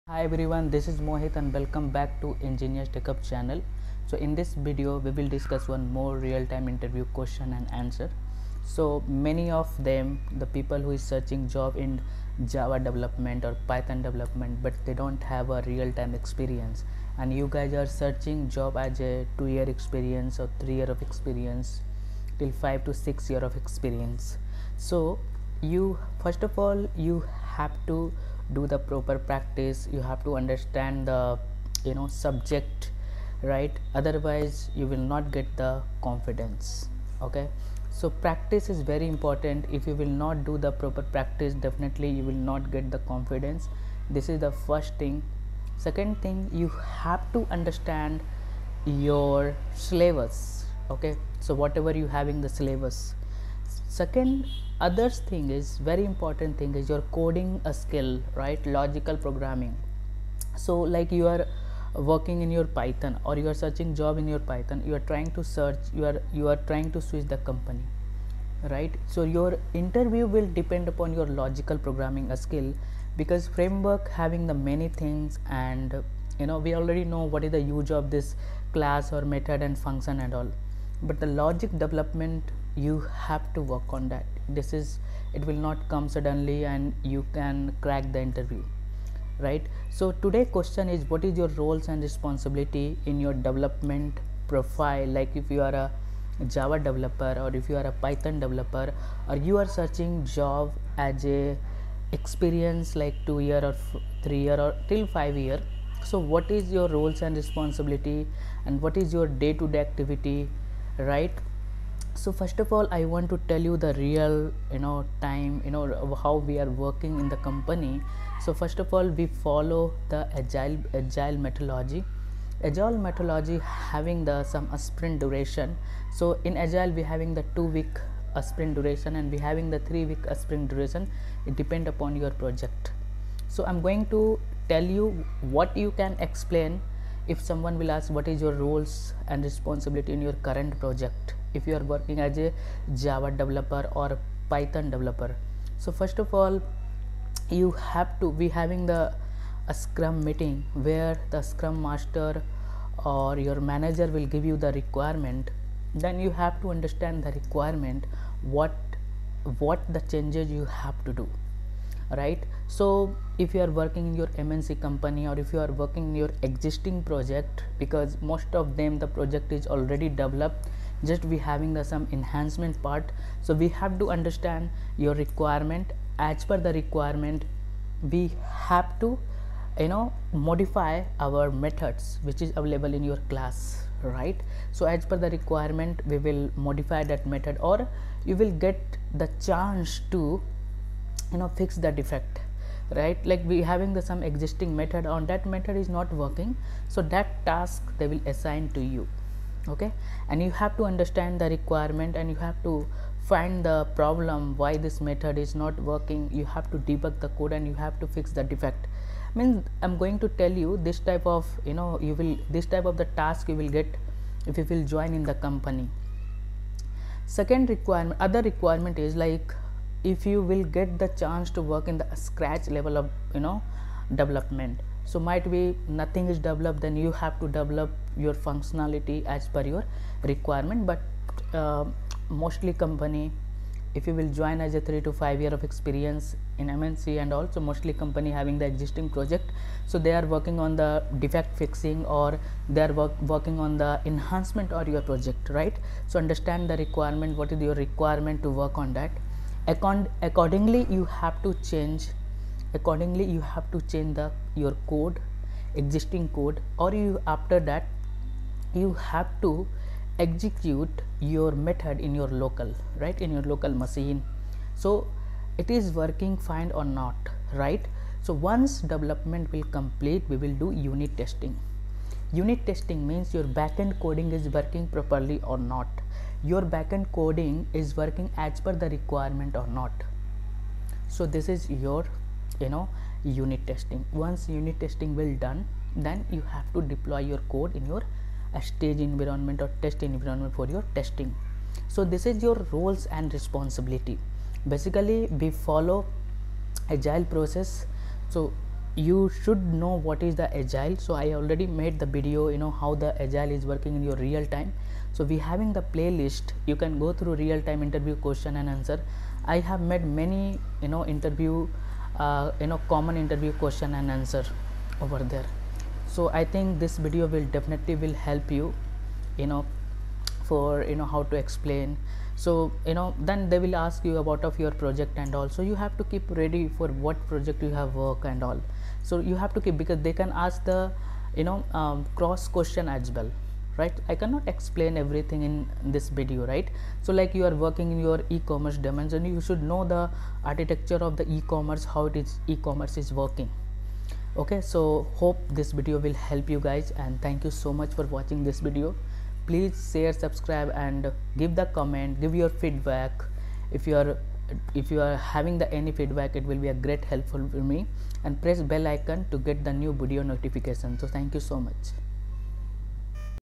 Hi everyone, this is Mohit and welcome back to Engineers Tech Up channel. So in this video we will discuss one more real-time interview question and answer. So many of them, the people who is searching job in Java development or Python development, but they don't have a real-time experience, and you guys are searching job as a 2 year experience or 3 year of experience till 5 to 6 year of experience. So you first of all you have to do the proper practice. You have to understand the subject, right? Otherwise you will not get the confidence. Okay, so practice is very important. If you will not do the proper practice, definitely you will not get the confidence. This is the first thing. Second thing, you have to understand your syllabus. Okay, so whatever you have in the syllabus. Second, others thing is very important thing is your coding a skill, right? Logical programming. So like you are working in your Python or you are searching job in your Python, you are trying to search, you are trying to switch the company, right? So your interview will depend upon your logical programming skill, because framework having the many things, and we already know what is the use of this class or method and function and all, but the logic development you have to work on that. It will not come suddenly and you can crack the interview, right? So today question is, what is your roles and responsibility in your development profile? Like if you are a Java developer or if you are a Python developer, or you are searching job as a experience like 2 year or 3 year or till 5 year. So what is your roles and responsibility, and what is your day-to-day activity, right? So first of all I want to tell you the real time, how we are working in the company. So first of all, we follow the agile methodology. Agile methodology having the some sprint duration. So in agile we having the 2 week sprint duration, and we having the 3 week sprint duration. It depend upon your project. So I'm going to tell you what you can explain if someone will ask what is your roles and responsibility in your current project, if you are working as a Java developer or Python developer. So first of all, you have to be having a scrum meeting where the scrum master or your manager will give you the requirement. Then you have to understand the requirement, what the changes you have to do, right? So if you are working in your MNC company, or if you are working in your existing project, because most of them the project is already developed, just we having the some enhancement part. So we have to understand your requirement. As per the requirement, we have to modify our methods which is available in your class, right? So as per the requirement we will modify that method, or you will get the chance to fix the defect, right? Like we having the some existing method, on that method is not working, so that task they will assign to you. Okay, and you have to understand the requirement, and you have to find the problem why this method is not working. You have to debug the code and you have to fix the defect. Means I'm going to tell you this type of this type of the task you will get if you will join in the company. Second requirement, other requirement is like if you will get the chance to work in the scratch level of development. So might be nothing is developed, then you have to develop your functionality as per your requirement. But mostly company, if you will join as a 3 to 5 year of experience in MNC, and also mostly company having the existing project, so they are working on the defect fixing, or they are working on the enhancement or your project, right? So understand the requirement, what is your requirement to work on that. Accordingly you have to change your code, existing code, or you after that you have to execute your method in your local, right, in your local machine. So it is working fine or not, right? So once development will complete, we will do unit testing. Unit testing means your backend coding is working properly or not, your backend coding is working as per the requirement or not. So this is your unit testing. Once unit testing will done, then you have to deploy your code in your stage environment or test environment for your testing. So this is your roles and responsibility. Basically we follow agile process. So you should know what is the agile. So I already made the video, how the agile is working in your real time. So we having the playlist, you can go through real time interview question and answer. I have made many interview common interview question and answer over there. So I think this video will definitely will help you for how to explain. So then they will ask you about of your project, and also you have to keep ready for what project you have work and all. So you have to keep, because they can ask the cross question as well, right? I cannot explain everything in this video, right? So like you are working in your e-commerce domains, and you should know the architecture of the e-commerce, how it is e-commerce is working. Okay, so hope this video will help you guys, and thank you so much for watching this video. Please share, subscribe, and give the comment, give your feedback. If you are having the any feedback, it will be a great helpful for me. And press bell icon to get the new video notification. So thank you so much.